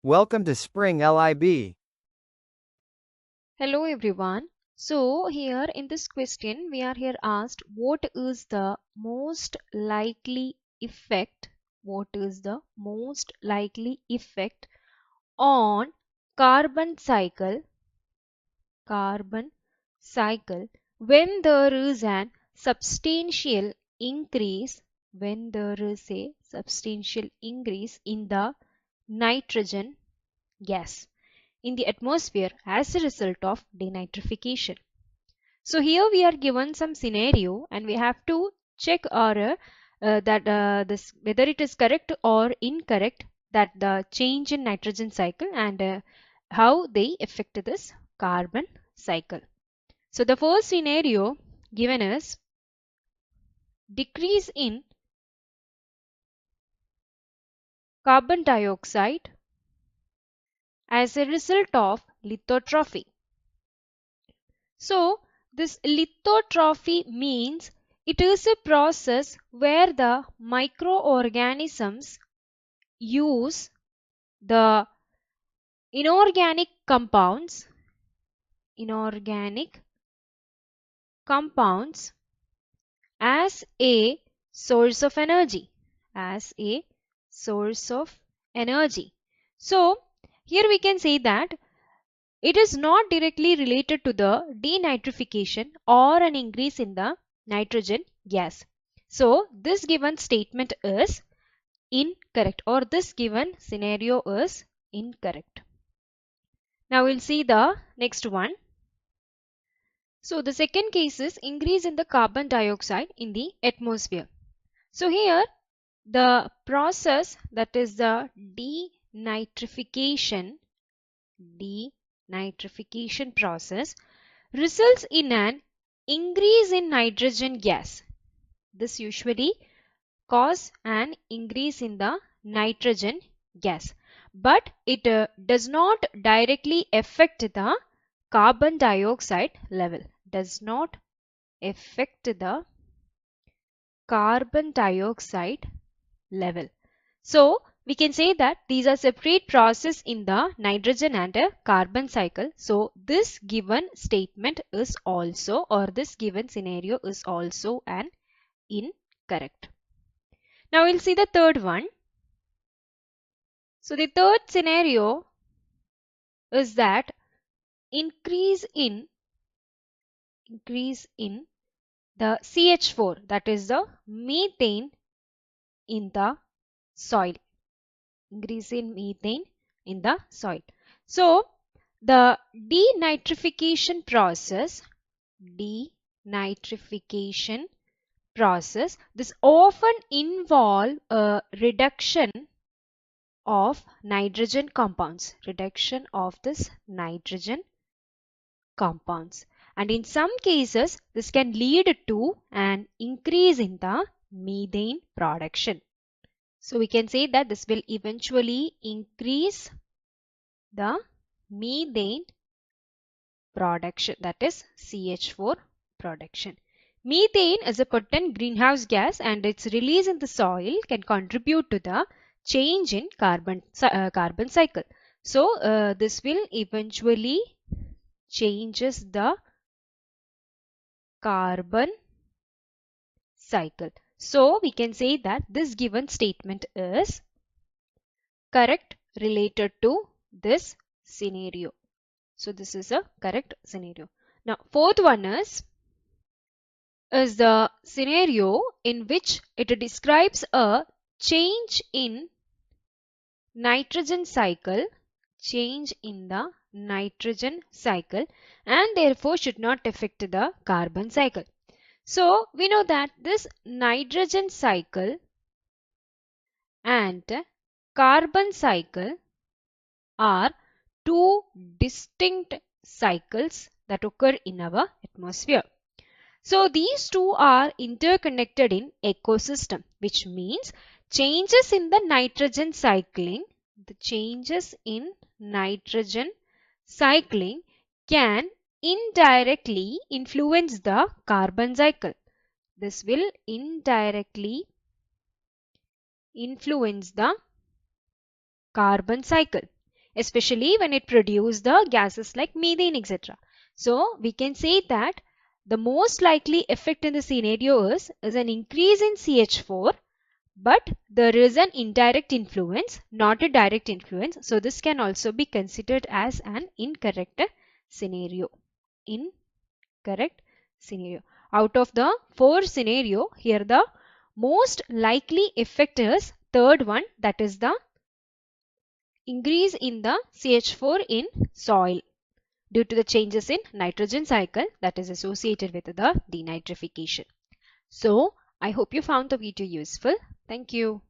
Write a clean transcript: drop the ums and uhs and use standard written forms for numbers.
Welcome to Spring LIB. Hello everyone. So here in this question we are here asked what is the most likely effect on carbon cycle carbon cycle when there is an substantial increase when there is a substantial increase in the nitrogen gas in the atmosphere as a result of denitrification. So here we are given some scenario and we have to check this whether it is correct or incorrect, that the change in nitrogen cycle and how they affect this carbon cycle. So the first scenario given is decrease in carbon dioxide as a result of lithotrophy. So this lithotrophy means it is a process where the microorganisms use the inorganic compounds as a source of energy So here we can say that it is not directly related to the denitrification or an increase in the nitrogen gas. So this given statement is incorrect, or this given scenario is incorrect. Now we'll see the next one. So the second case is increase in the carbon dioxide in the atmosphere. So here the process, that is the denitrification process, results in an increase in nitrogen gas. This usually cause an increase in the nitrogen gas, but it does not directly affect the carbon dioxide level. So we can say that these are separate processes in the nitrogen and carbon cycle. So this given statement is also, or this given scenario is also an incorrect. Now we'll see the third one. So the third scenario is that increase in the CH4, that is the methane in the soil. Increase in methane in the soil. So the denitrification this often involve a reduction of nitrogen compounds, and in some cases this can lead to an increase in the methane production. So we can say that this will eventually increase the methane production, that is CH4 production. Methane is a potent greenhouse gas and its release in the soil can contribute to the change in carbon cycle. So this will eventually changes the carbon cycle. So we can say that this given statement is correct related to this scenario. So this is a correct scenario. Now fourth one is the scenario in which it describes a change in nitrogen cycle and therefore should not affect the carbon cycle. So we know that this nitrogen cycle and carbon cycle are two distinct cycles that occur in our atmosphere. So these two are interconnected in ecosystem, which means changes in the nitrogen cycling can indirectly influence the carbon cycle. This will indirectly influence the carbon cycle. especially when it produces the gases like methane, etc. So we can say that the most likely effect in the scenario is an increase in CH4, but there is an indirect influence, not a direct influence. So this can also be considered as an incorrect scenario. Incorrect scenario. Out of the 4 scenario, here the most likely effect is third one, that is the increase in the CH4 in soil due to the changes in nitrogen cycle that is associated with the denitrification. So I hope you found the video useful. Thank you.